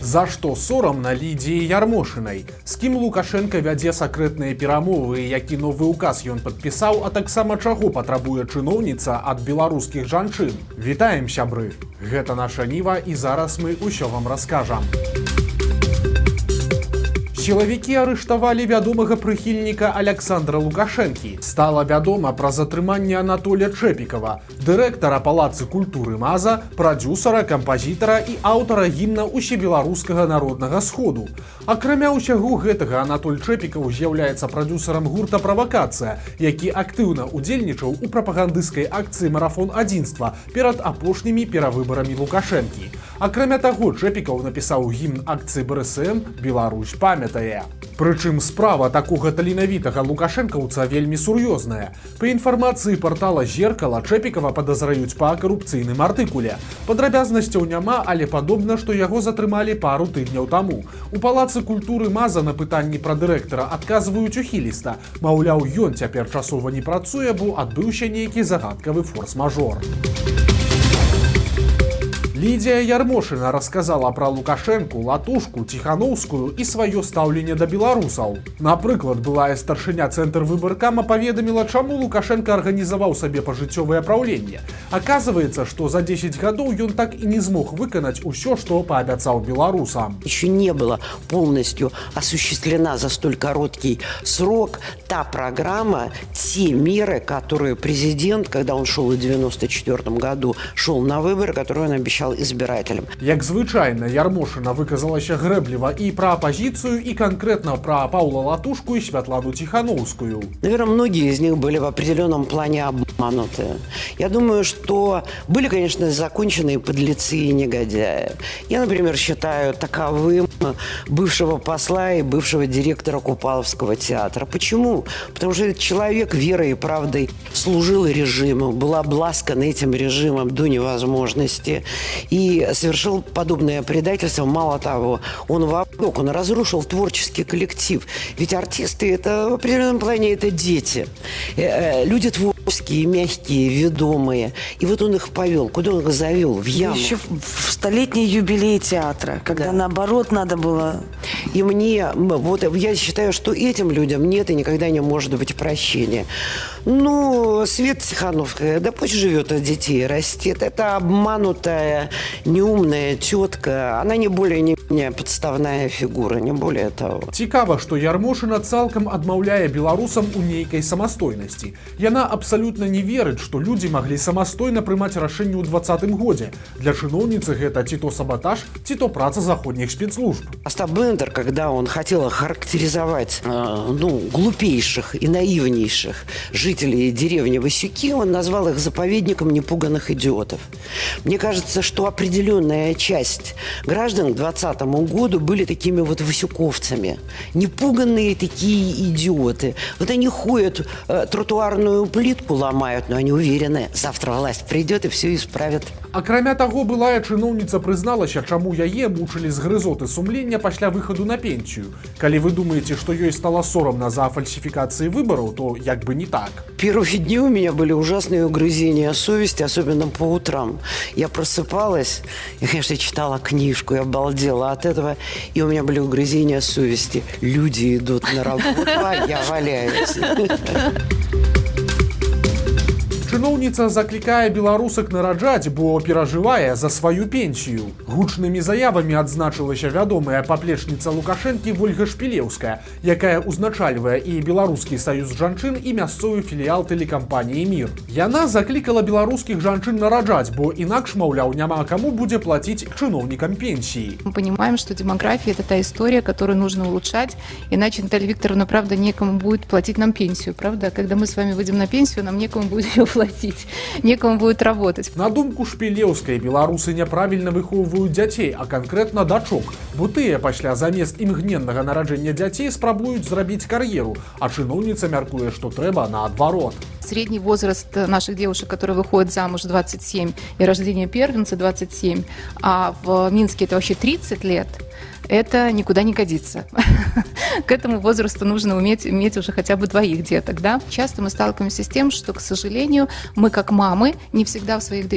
За што сорамна Лідзіі Ярмошынай? З кім Лукашенка вядзе сакрэтныя перамовы, які новы указ ён падпісаў, а таксама чаго патрабуе чыноўніца ад беларускіх жанчын? Вітаем, сябры! Гэта наша Ніва, і зараз мы ўсё вам раскажам. Сілавікі арыштавалі вядомага прыхільніка Аляксандра Лукашэнкі. Стала вядома пра затрыманне Анатолія Чэпікава, дырэктара Палацы культуры МАЗа, прадзюсара, кампазітара і аўтара гімна ўсебеларускага народнага сходу. Акрамя ўсяго гэтага, Анатоль Чэпікаў з'яўляецца прадзюсарам гурта «Правакацыя», які актыўна ўдзельнічаў у прапагандысцкай акцыі «Марафон адзінства» перад апошнімі перавыбарамі Лукашэнкі. Акрамя таго, Чэпікаў напісаў гімн акцыі БРСМ «Беларусь памятае». Прычым справа такога таленавітага лукашэнкаўца вельмі сур'ёзная. Па інфармацыі партала «Зеркала», Чэпікава падазраюць па карупцыйным артыкуле. Падрабязнасцяў няма, але падобна, што яго затрымалі пару тыдняў таму. У Палацы культуры МАЗа на пытанні пра дырэктара адказваюць ухіліста. Маўляў, ён цяпер часова не працуе, бо адбыўся нейкі загадкавы форс-мажор. Лідзія Ярмошына расказала пра Лукашэнку, Латушку, Ціханоўскую і сваё стаўленне да беларусаў. Напрыклад, былая старшыня Цэнтр выбаркама паведаміла, чаму Лукашенко арганізаваў сабе пажыццёвае праўленне. Аказваецца, што за 10 гадоў ён так і не змог выканаць усё, што паабяцаў беларусам. Еще не была полностью осуществлена за столь короткий срок та программа, те меры, которые президент, когда он шел в 1994 году, шел на выборы, которые он обещал избирателям. Як звычайна, Ярмошына выказалася грэбліва і пра апазіцыю, і канкрэтна пра Паўла Латушку і Святлану Ціханоўскую. Наверное, многие из них были в определенном плане обмануты. Я думаю, что были, конечно, законченные подлецы и негодяи. Я, например, считаю таковым бывшего посла и бывшего директора Купаловского театра. Почему? Потому что этот человек верой и правдой служил режиму, был обласкан этим режимом до невозможности и совершил подобное предательство. Мало того, он разрушил творческий коллектив. Ведь артисты это в определенном плане это дети. Люди творческие, мягкие, ведомые. И вот он их повел. Куда он их завел? В яму. Еще в столетний юбилей театра, когда наоборот надо было. И мне, вот я считаю, что этим людям нет и никогда не может быть прощения. Ну, Света Тихановская, да пусть живет от детей, растет. Это обманутая, неумная тетка. Она не более не менее подставная фигура, не более того. Цікава, што Ярмошына цалкам адмаўляе беларусам у нейкай самастойнасці. Яна абсалютна не верыць, што людзі маглі самастойна прымаць рашэнне ў 20-м годзе. Для чыноўніцы гэта ці то сабатаж, ці то праца заходніх спецслужб. Остап Бендер, когда он хотел охарактеризовать глупейших и наивнейших жителей деревни Васюки, он назвал их заповедником непуганных идиотов. Мне кажется, что определенная часть граждан к 2020 году были такими вот васюковцами. Непуганные такие идиоты. Вот они ходят, тротуарную плитку ломают, но они уверены, завтра власть придет и все исправит. Акрамя таго, былая чыноўніца прызналася, чаму яе мучылі згрызоты сумлення пасля выхаду на пенсію. Калі вы думаеце, што ёй стала сорамна за фальсификации выборов, то як бы не так. Первые дни у меня были ужасные угрызения совести, особенно по утрам. Я просыпалась, я, конечно, читала книжку, я обалдела от этого, и у меня были угрызения совести. Люди идут на работу, а я валяюсь. Чыноўніца заклікае беларусак нараджаць, бо перажывае за сваю пенсію. Гучнымі заявамі адзначылася вядомая паплечніца Лукашэнкі Вольга Шпілеўская, якая ўзначальвае і Беларускі саюз жанчын і мясцовы філіял тэлекампаніі «Мір». Яна заклікала беларускіх жанчын нараджаць, бо інакш, маўляў, няма каму будзе плаціць чыноўнікам пенсіі. Мы понимаем, что демография – это та история, которую нужно улучшать, иначе, Наталья Викторовна, правда, некому будет платить нам пенсию, правда? Когда мы с вами выйдем на пенсию, нам некому будет ее платить, некому будет работать. На думку Шпілеўскай, беларусы няправільна выхоўваюць дзяцей, а канкрэтна дачок, бо тыя пасля замест імгненнага нараджэння дзяцей спрабуюць зрабіць кар'еру, а чыноўніца мяркуе, што трэба наадварот. Средний возраст наших девушек, которые выходят замуж, 27, и рождение первенца 27, а в Минске это вообще 30 лет. Это никуда не годится. К этому возрасту нужно иметь уже хотя бы 2 деток. Да? Часто мы сталкиваемся с тем, что, к сожалению, мы как мамы не всегда своих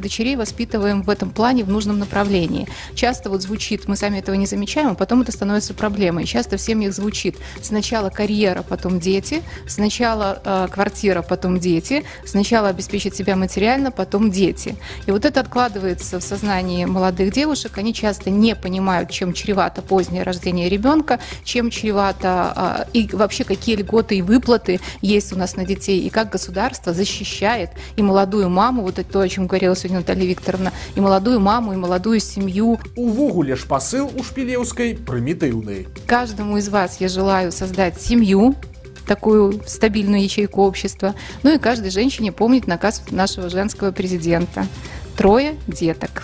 дочерей воспитываем в этом плане в нужном направлении. Часто вот звучит, мы сами этого не замечаем, а потом это становится проблемой. Часто в семьях звучит сначала карьера, потом дети, сначала квартира, потом дети, сначала обеспечить себя материально, потом дети. И вот это откладывается в сознании молодых девушек. Они часто не понимают, чем чревато позднее рождение ребенка, чем чревато и вообще какие льготы и выплаты есть у нас на детей, и как государство защищает и молодую маму, вот это то, о чем говорила сегодня Наталья Викторовна, и молодую маму, и молодую семью. Увогуле ж пасыл у Шпілеўскай прымітыўны. Каждому из вас я желаю создать семью, такую стабильную ячейку общества, ну и каждой женщине помнить наказ нашего женского президента. 3 деток.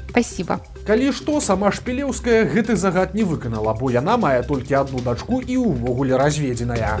Спасибо. Калі што, сама Шпілеўская гэты загад не выканала, бо яна мае толькі одну дачку і ўвогуле разведзеная.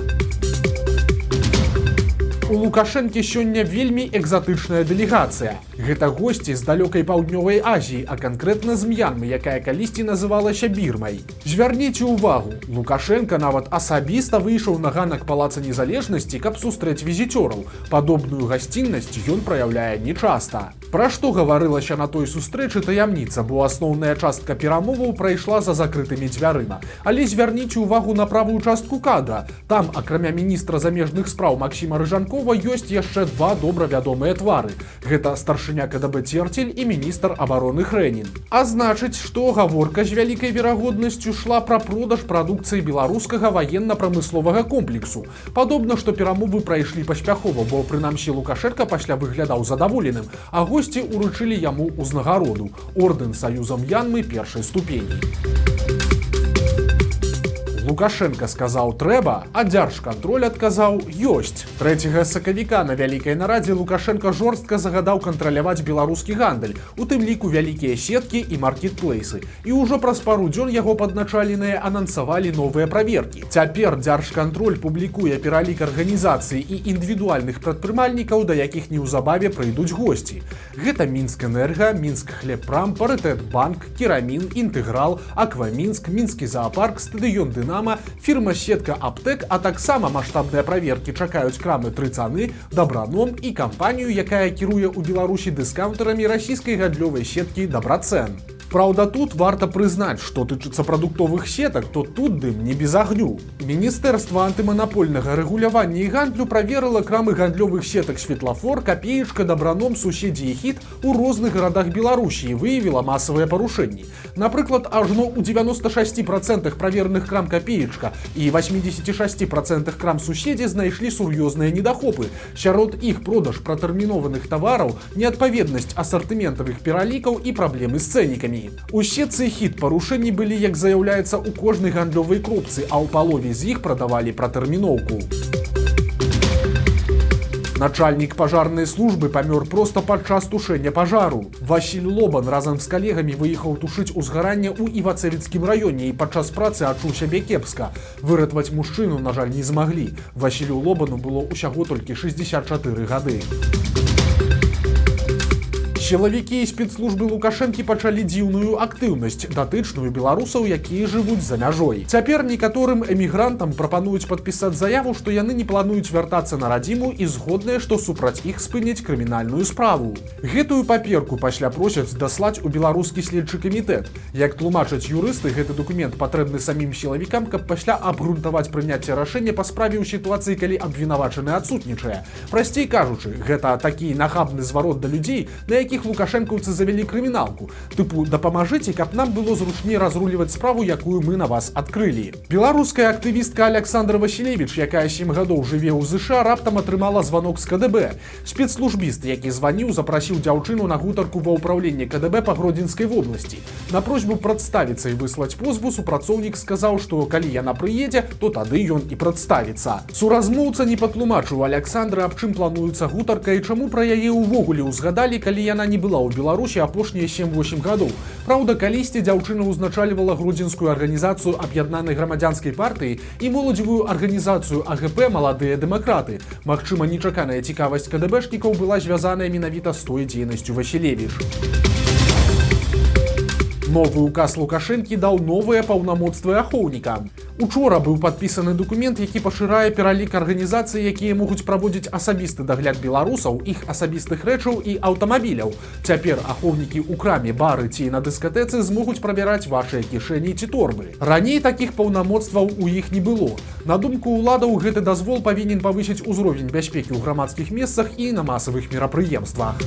У Лукашэнкі сёння вельмі экзатычная дэлегацыя. Гэта госці з далёкай паўднёвай Азіі, а канкрэтна з М'янмы, якая калісьці называлася Бірмай. Звярніце ўвагу, Лукашенка нават асабіста выйшаў на ганак Палаца Незалежнасці, каб сустрэць візіцёраў. Падобную гасціннасць ён праяўляе нечаста. Пра што гаварылася на той сустрэчы, таямніца, бо асноўная частка перамоваў прайшла за закрытымі дзвярыма. Але звярніце ўвагу на правую частку кадра. Там, акрамя міністра замежных спраў Максіма Рыжанкова, ёсць яшчэ 2 добра вядомыя твары. Гэта старшыня КДБ Церцель і міністр абароны Хрэнін. А значыць, што гаворка з вялікай верагоднасцю шла пра продаж прадукцыі беларускага ваенна-прамысловага комплексу. Падобна, што перамовы прайшлі паспяхова, бо прынамсі Лукашенка пасля выглядаў задаволеным, а госці уручылі яму ўзнагароду – ордэн Саюза М'янмы 1-й ступені. Лукашенка сказаў трэба, а дзяржкантроль адказаў ёсць. 3 сакавіка на вялікай нарадзе Лукашенка жорстка загадаў кантраляваць беларускі гандаль, у тым ліку вялікія сеткі і маркетплейсы. І ўжо праз пару дзён яго падначаленыя анансавалі новыя праверкі. Цяпер дзяржкантроль публікуе пералік арганізацый і індывідуальных прадпрымальнікаў, да якіх неўзабаве прыйдуць госці. Гэта Мінскэнерга, Мінскхлебпрам, Парытэтбанк, Керамін, Інтэграл, Аквамінск, Мінскі заапарк, стадыён Дынама, фірма-сетка Аптек, а таксама маштабныя праверкі чакаюць крамы «Тры цаны», «Добраном» і кампанію, якая кіруе ў Беларусі дыскаўнтарамі расійскай гандлёвай сеткі «Добрацэн». Праўда, тут варта прызнаць, што тычыцца прадуктовых сетак, то тут дым не без агню. Міністэрства антыманапольнага рэгулявання і гандлю праверыла крамы гандлёвых сетак «Светлафор», «Капеечка», «Добраном», «Суседзі» і «Хіт» у розных гарадах Беларусі і выявіла масавыя парушэнні. Напрыклад, ажно ў 96% правераных крам «Капеечка» і 86% крам «Суседзі» знайшлі сур'ёзныя недахопы. Сярод іх продаж пратэрмінованых тавараў, неадпаведнасць асартыментавых пералікаў і праблемы з цэннікамі. У сетцы «Хіт» парушэнні былі, як заяўляецца, у кожнай гандлёвай кропцы, а ў палове з іх прадавалі пратэрміноўку. Начальнік пажарнай службы памёр проста падчас тушэння пажару. Васіль Лобан разам з калегамі выехаў тушыць узгаранне ў Івацевіцкім раёне і падчас працы адчуў сябе кепска. Выратаваць мужчыну, на жаль, не змаглі. Васілю Лобану было ўсяго толькі 64 гады. Сілавікі і спецслужбы Лукашэнкі пачалі дзіўную актыўнасць, датычную беларусаў, якія жывуць за мяжой. Цяпер некаторым эмігрантам прапануюць падпісаць заяву, што яны не плануюць вяртацца на радзіму і згодныя, што супраць іх спыняць крымінальную справу. Гэтую паперку пасля просяць даслаць у беларускі следчы камітэт. Як тлумачаць юрысты, гэты дакумент патрэбны самім сілавікам, каб пасля абгрунтаваць прыняцце рашэння па справе ў сітуацыі, калі абвінавачаны адсутнічае. Прасцей кажучы, гэта такі нахабны зварот да людзей, на якіх лукашэнкаўцы завялі крыміналку. Тыпу, дапамажыце, каб нам было зручней разруліваць справу, якую мы на вас адкрылі. Беларуская актывістка Александра Васілевіч, якая 7 гадоў жыве ў ЗША, раптам атрымала званок з КДБ. Спецслужбіст, які званіў, запрасіў дзяўчыну на гутарку ва ўпраўленне КДБ па Гродзенскай вобласці. На просьбу прадставіцца і выслаць позву супрацоўнік сказаў, што калі яна прыедзе, то тады ён і прадставіцца. Суразмоўца не патлумачыў Александра, аб чым плануецца гутарка і чаму пра яе ўвогуле ўзгадалі, калі яна яна не была ў Беларусі апошнія 7-8 гадоў. Праўда, калісьці дзяўчына ўзначальвала гродзенскую арганізацыю аб'яднанай грамадзянскай партыі і моладзевую арганізацыю АГП «Маладыя дэмакраты». Магчыма, нечаканая цікавасць КДБшнікаў была звязаная менавіта з той дзейнасцю Васілевіч. Новы указ Лукашэнкі даў новыя паўнамоцтвы ахоўніка. Учора быў падпісаны дакумент, які пашырае пералік арганізацый, якія могуць праводзіць асабісты дагляд беларусаў, іх асабістых рэчаў і аўтамабіляў. Цяпер ахоўнікі ў краме, бары ці на дыскатэцы змогуць правяраць вашыя кішэні ці торбы. Раней такіх паўнамоцтваў у іх не было. На думку ўладаў, гэты дазвол павінен павысіць узровень бяспекі ў грамадскіх месцах і на масавых мерапрыемствах.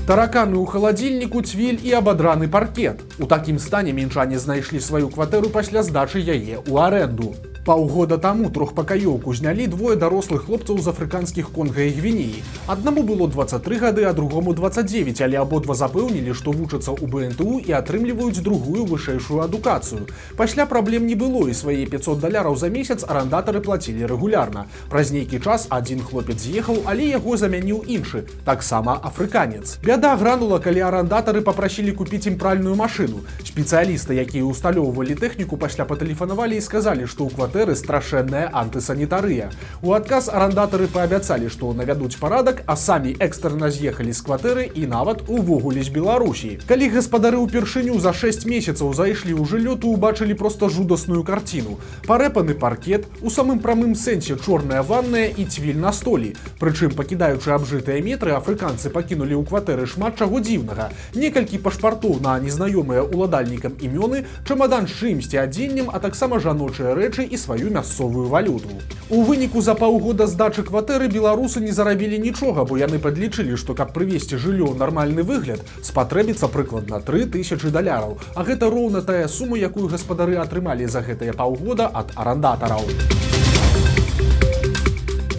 Тараканы ў халадзільніку, цвіль і абадраны паркет. У такім стане мінчане знайшлі сваю кватэру пасля здачы яе ў арэнду. Паўгода таму трохпакаёўку знялі двое дарослых хлопцаў з афрыканскіх Конга і Гвінеі. Аднаму было 23 гады, а другому 29, але абодва запэўнілі, што вучацца ў БНТУ і атрымліваюць другую вышэйшую адукацыю. Пасля праблем не было, і свае $500 за месяц арандатары плацілі рэгулярна. Праз нейкі час адзін хлопец з'ехаў, але яго замяніў іншы, таксама афрыканец. Бяда гранула, калі арандатары папрасілі купіць ім пральную машыну. Спецыялісты, якія ўсталёўвалі тэхніку, пасля патэлефанавалі і сказалі, што ў кватэры страшэнная антысанітарыя. У адказ арандатары паабяцалі, што навядуць парадак, а самі экстэрна з'ехалі з кватэры і нават увогуле з Беларусі. Калі гаспадары ўпершыню за 6 месяцаў зайшлі ў жыллё, то ўбачылі проста жудасную карціну. Парэпаны паркет, у самым прамым сэнсе чорная ванная і цвіль на столі. Прычым, пакідаючы абжытыя метры, афрыканцы пакінулі ў кватэры шмат чаго дзіўнага. Некалькі пашпартоў на незнаёмыя уладальнікам імёны, чамадан з чымсьці адзеннем, а таксама жаночыя рэчы і сваю мясцовую валюту. У выніку за паўгода здачы кватэры беларусы не зарабілі нічога, бо яны падлічылі, што каб прывесці жыллё ў нармальны выгляд, спатрэбіцца прыкладна $3000, а гэта роўна тая сума, якую гаспадары атрымалі за гэтыя паўгода ад арандатараў.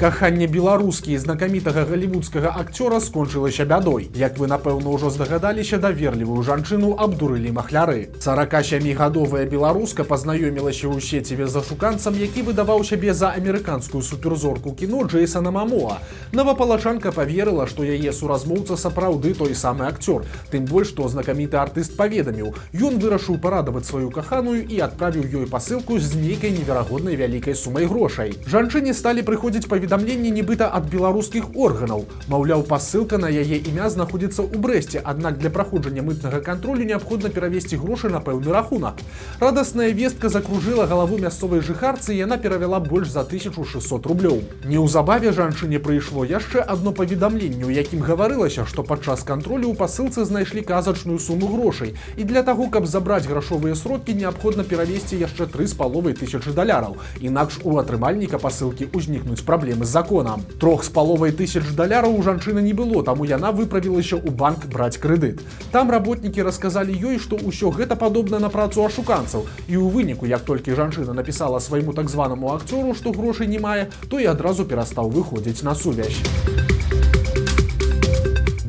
Каханне беларускі знакамітага галівудскага акцёра скончылася бядой. Як вы, напэўна, ужо здагадаліся, даверлівую жанчыну абдурылі махляры. 47-гадовая беларуска пазнаёмілася ў сеціве з ашуканцам, які выдаваў сябе за амерыканскую суперзорку кіно Джейсона Момоа. Навапалачанка паверыла, што яе суразмоўца сапраўды той самы акцёр. Тым больш, што знакаміты артыст паведаміў, ён вырашыў парадаваць сваю каханую і адправіў ёй пасылку з нейкай неверагоднай вялікай сумай грошай. Жанчыне сталі прыходзіць паведамленні нібыта ад беларускіх органаў. Маўляў, пасылка на яе імя знаходзіцца ў Брэсце, аднак для праходжання мытнага кантролю неабходна перавесці грошы на пэўны рахунак. Радасная вестка закружыла галаву мясцовай жыхарцы, і яна перавяла больш за 1600 рублёў. Неўзабаве жанчыне прыйшло яшчэ адно паведамленне, у якім гаварылася, што падчас кантролю ў пасылцы знайшлі казачную суму грошай, і для таго, каб забраць грашовыя сродкі, неабходна перавесці яшчэ $3500, інакш у атрымальніка пасылкі ўзнікнуць праблемы з законам. $3500 у жанчыны не было, таму яна выправілася ў банк браць крэдыт. Там работнікі расказалі ёй, што ўсё гэта падобна на працу ашуканцаў, і ў выніку, як толькі жанчына напісала свайму так званаму акцёру, што грошай не мае, то і адразу перастаў выходзіць на сувязь.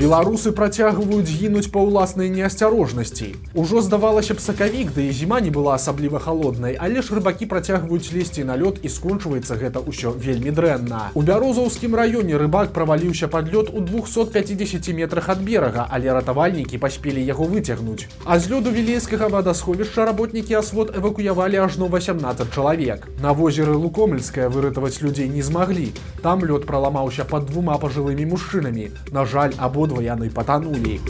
Беларусы працягваюць гінуць па ўласнай неасцярожнасці. Ужо здавалася б сакавік, да і зіма не была асабліва халоднай, але ж рыбакі працягваюць лезці на лёд, і скончваецца гэта ўсё вельмі дрэнна. У Бярозаўскім раёне рыбак праваліўся пад лёд у 250 метрах ад берага, але ратавальнікі паспелі яго выцягнуць. А з лёду вілейскага вадасховішча работнікі асвод эвакуявалі ажно 18 чалавек. На возеры Лукомельскае выратаваць людзей не змаглі. Там лёд праламаўся пад 2 пажылымі мужчынамі. На жаль, абодва яны патанулі.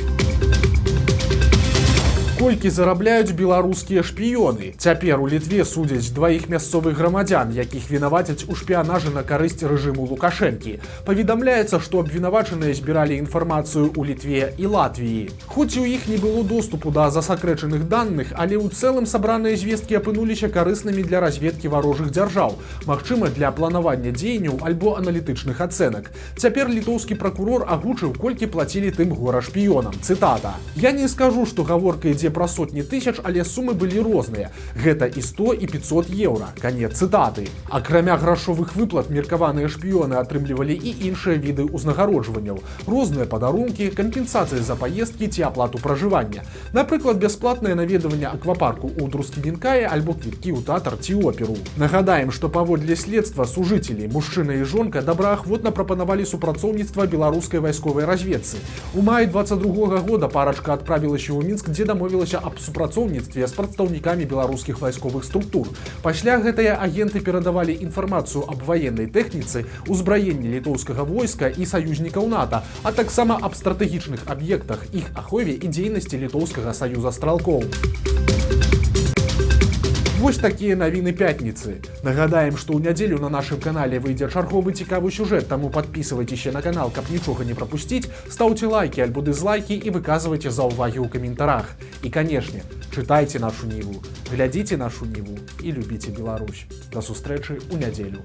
Колькі зарабляюць беларускія шпіёны? Цяпер у Літве судзяць 2 мясцовых грамадзян, якіх вінавацяць у шпіянажы на карысць рэжыму Лукашэнкі. Паведамляецца, што абвінавачаныя збіралі інфармацыю ў Літве і Латвіі. Хоць у іх не было доступу да засакрэчаных даных, але ў цэлым сабраныя звесткі апынуліся карыснымі для разведкі варожых дзяржаў, магчыма, для планавання дзеянняў альбо аналітычных ацэнак. Цяпер літоўскі пракурор агучыў, колькі плацілі тым гора шпіёнам. Цытата: «Я не скажу, што гаворка ідзе пра сотні тысяч, але сумы былі розныя. Гэта і 100, і 500 еўра. Канец цытаты. Акрамя грашовых выплат меркаваныя шпіёны атрымлівалі і іншыя віды ўзнагароджванняў. Розныя падарункі, кампенсацыі за паездкі ці аплату пражывання. Напрыклад, бясплатнае наведванне аквапарку ў Друсківінкае альбо квіткі ў тэатр ці оперу. Нагадаем, што паводле следства сужыцелі, мужчына і жонка добраахвотна прапанавалі супрацоўніцтва беларускай вайсковай разведцы. У маі 22 года парачка адправілася ў Мінск, дзе дамовілася аб супрацоўніцтве з прадстаўнікамі беларускіх вайсковых структур. Пасля гэтыя агенты перадавалі інфармацыю аб ваеннай тэхніцы, узбраенні літоўскага войска і саюзнікаў НАТО, а таксама аб стратэгічных аб'ектах, іх ахове і дзейнасці літоўскага саюза стралкоў. Вось такія навіны пятніцы. Нагадаем, што ў нядзелю на нашым канале выйдзе чарговы цікавы сюжэт, таму падпісывайцеся на канал, каб нічога не прапусціць, стаўце лайкі альбо дызлайкі і выказвайце заўвагі ў каментарах. І, канешне, чытайце нашу Ніву, глядзіце нашу Ніву і любіце Беларусь. Да сустрэчы ў нядзелю.